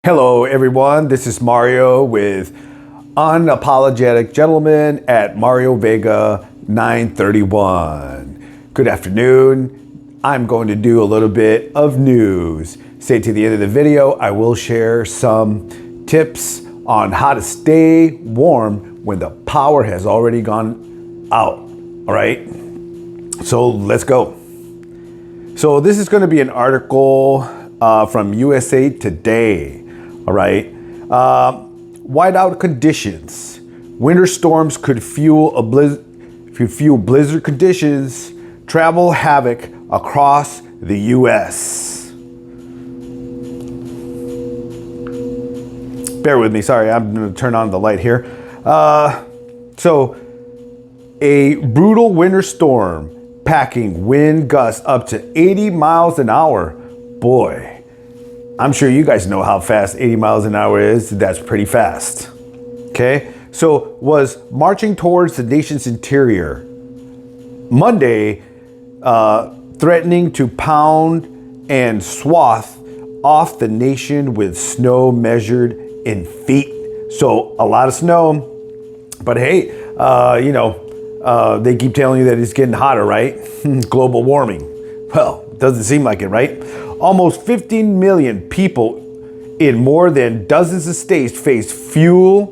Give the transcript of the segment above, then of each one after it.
Hello everyone, this is Mario with Unapologetic Gentleman at Mario Vega 931. Good afternoon. I'm going to do a little bit of news. Stay to the end of the video. I will share some tips on how to stay warm when the power has already gone out. All right, so let's go. So this is going to be an article from USA Today. All right, whiteout conditions. Winter storms could fuel blizzard conditions, travel havoc across the U.S. Bear with me, sorry, I'm going to turn on the light here. So, a brutal winter storm packing wind gusts up to 80 miles an hour. Boy, I'm sure you guys know how fast 80 miles an hour is. That's pretty fast. Okay, so was marching towards the nation's interior Monday, threatening to pound and swath off the nation with snow measured in feet. So a lot of snow, but hey, they keep telling you that it's getting hotter, right? Global warming. Well, doesn't seem like it, right? Almost 15 million people in more than dozens of states face foul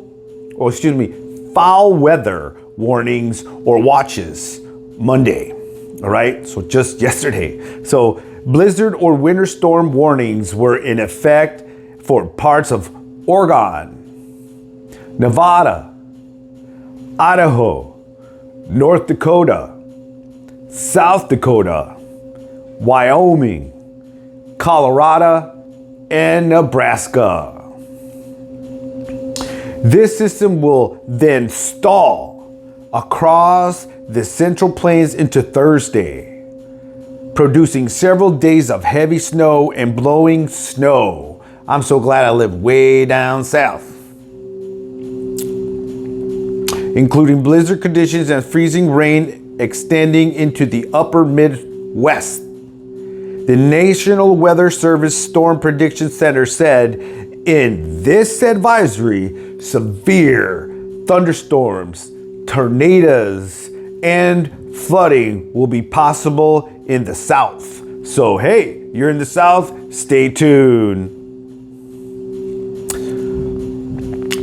weather warnings or watches Monday. All right, so just yesterday. So blizzard or winter storm warnings were in effect for parts of Oregon, Nevada, Idaho, North Dakota, South Dakota, Wyoming, Colorado, and Nebraska. This system will then stall across the Central Plains into Thursday, producing several days of heavy snow and blowing snow. I'm so glad I live way down south. Including blizzard conditions and freezing rain extending into the upper Midwest. The National Weather Service Storm Prediction Center said in this advisory, severe thunderstorms, tornadoes, and flooding will be possible in the South. So hey, you're in the South, stay tuned.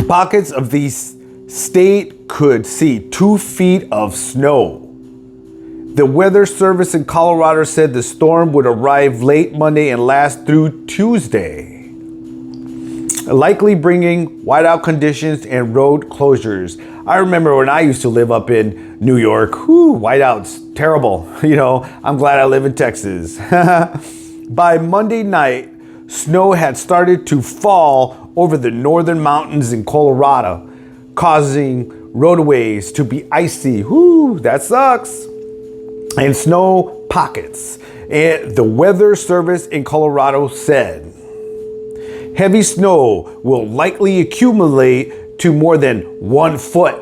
Pockets of the state could see 2 feet of snow. The Weather Service in Colorado said the storm would arrive late Monday and last through Tuesday, likely bringing whiteout conditions and road closures. I remember when I used to live up in New York, whiteouts, terrible. I'm glad I live in Texas. By Monday night, snow had started to fall over the northern mountains in Colorado, causing roadways to be icy. That sucks. And snow pockets. And the Weather Service in Colorado said heavy snow will likely accumulate to more than 1 foot.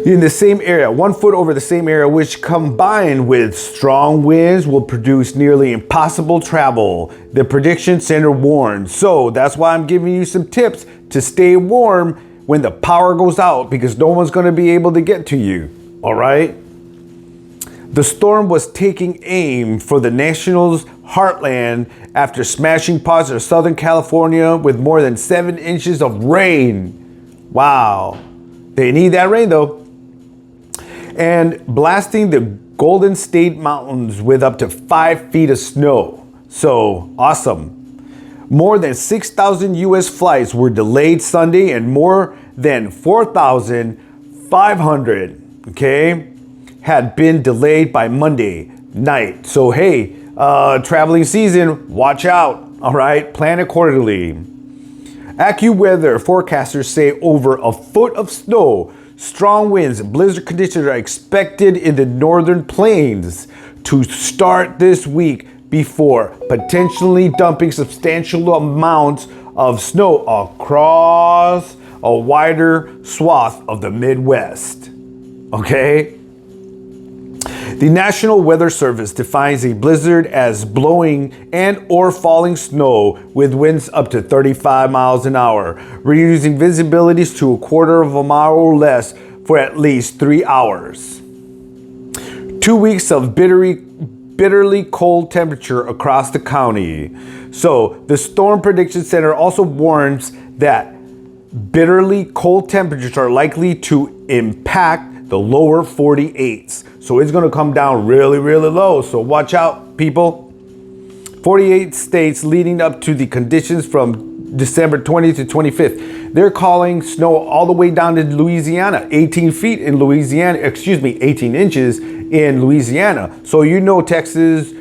In the same area, 1 foot over the same area, which combined with strong winds will produce nearly impossible travel, the prediction center warned. So that's why I'm giving you some tips to stay warm when the power goes out, because no one's going to be able to get to you. All right. The storm was taking aim for the nation's heartland after smashing parts of Southern California with more than 7 inches of rain. Wow. They need that rain though. And blasting the Golden State Mountains with up to 5 feet of snow. So awesome. More than 6,000 U.S. flights were delayed Sunday and more than 4,500 had been delayed by Monday night. So hey, traveling season, watch out. All right, plan accordingly. AccuWeather forecasters say over 1 foot of snow, strong winds, and blizzard conditions are expected in the northern plains to start this week before potentially dumping substantial amounts of snow across a wider swath of the Midwest. Okay? The National Weather Service defines a blizzard as blowing and or falling snow with winds up to 35 miles an hour, reducing visibilities to a quarter of a mile or less for at least 3 hours. 2 weeks of bitterly cold temperature across the county. So the Storm Prediction Center also warns that bitterly cold temperatures are likely to impact the lower 48s. So it's going to come down really, really low. So watch out, people. 48 states leading up to the conditions from December 20th to 25th. They're calling snow all the way down to Louisiana, 18 feet in Louisiana, 18 inches in Louisiana. So you know Texas,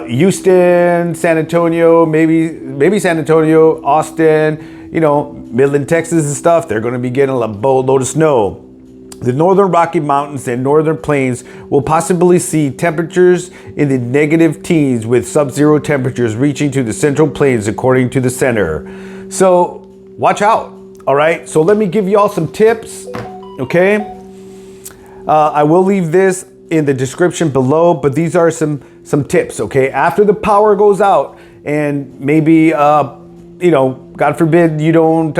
Houston, San Antonio, maybe San Antonio, Austin, Midland, Texas and stuff, they're going to be getting a boatload of snow. The northern Rocky Mountains and northern plains will possibly see temperatures in the negative teens with sub-zero temperatures reaching to the central plains according to the center. So watch out. All right. So let me give you all some tips. Okay. I will leave this in the description below, but these are some tips. Okay. After the power goes out and maybe, God forbid you don't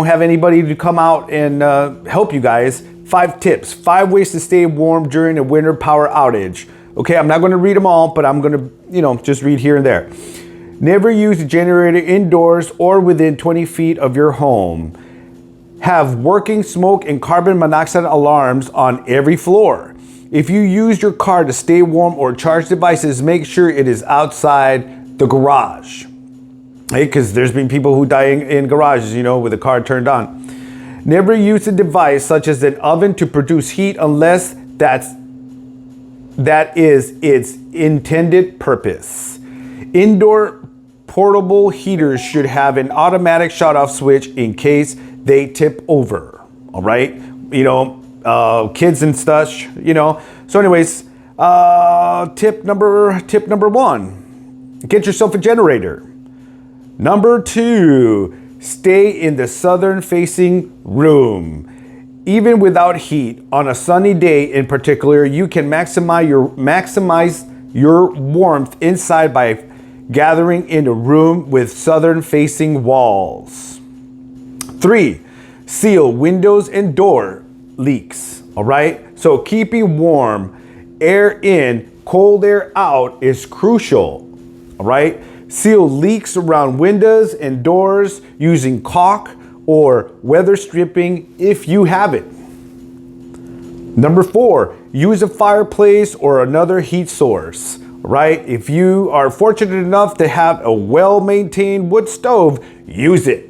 have anybody to come out and help you guys. 5 tips, 5 ways to stay warm during a winter power outage. Okay, I'm not going to read them all, but I'm going to, just read here and there. Never use a generator indoors or within 20 feet of your home. Have working smoke and carbon monoxide alarms on every floor. If you use your car to stay warm or charge devices, make sure it is outside the garage. Hey, because there's been people who die in garages, with the car turned on. Never use a device such as an oven to produce heat unless that is its intended purpose. Indoor portable heaters should have an automatic shut-off switch in case they tip over. All right, kids and such, So anyways, tip number 1: get yourself a generator. Number 2, stay in the southern facing room. Even without heat, on a sunny day in particular, you can maximize your warmth inside by gathering in a room with southern facing walls. 3, seal windows and door leaks. All right. So keeping warm, air in, cold air out is crucial. All right. Seal leaks around windows and doors using caulk or weather stripping if you have it. Number 4, use a fireplace or another heat source. Right? If you are fortunate enough to have a well-maintained wood stove, use it.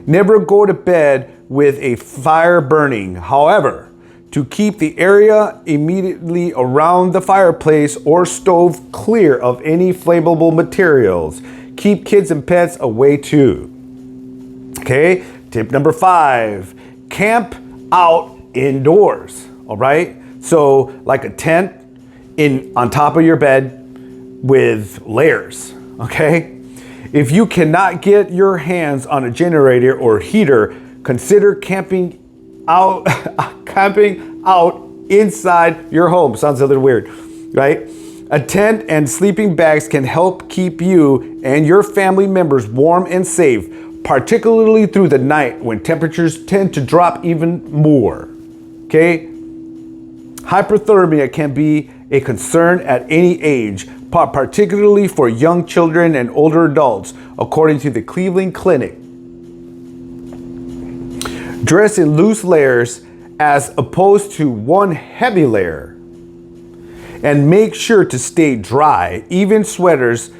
Never go to bed with a fire burning. However, to keep the area immediately around the fireplace or stove clear of any flammable materials. Keep kids and pets away too. Okay, tip number 5, camp out indoors. All right, so like a tent on top of your bed with layers. Okay, if you cannot get your hands on a generator or heater, consider camping out inside your home. Sounds a little weird, right? A tent and sleeping bags can help keep you and your family members warm and safe, particularly through the night when temperatures tend to drop even more. Okay? Hypothermia can be a concern at any age, particularly for young children and older adults, according to the Cleveland Clinic. Dress in loose layers as opposed to one heavy layer. And make sure to stay dry. Even sweat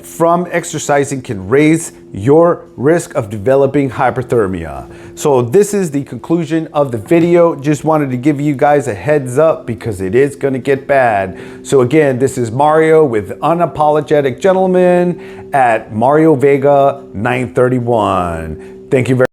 from exercising can raise your risk of developing hypothermia. So this is the conclusion of the video. Just wanted to give you guys a heads up because it is going to get bad. So again, this is Mario with Unapologetic Gentleman at Mario Vega 931. Thank you very much.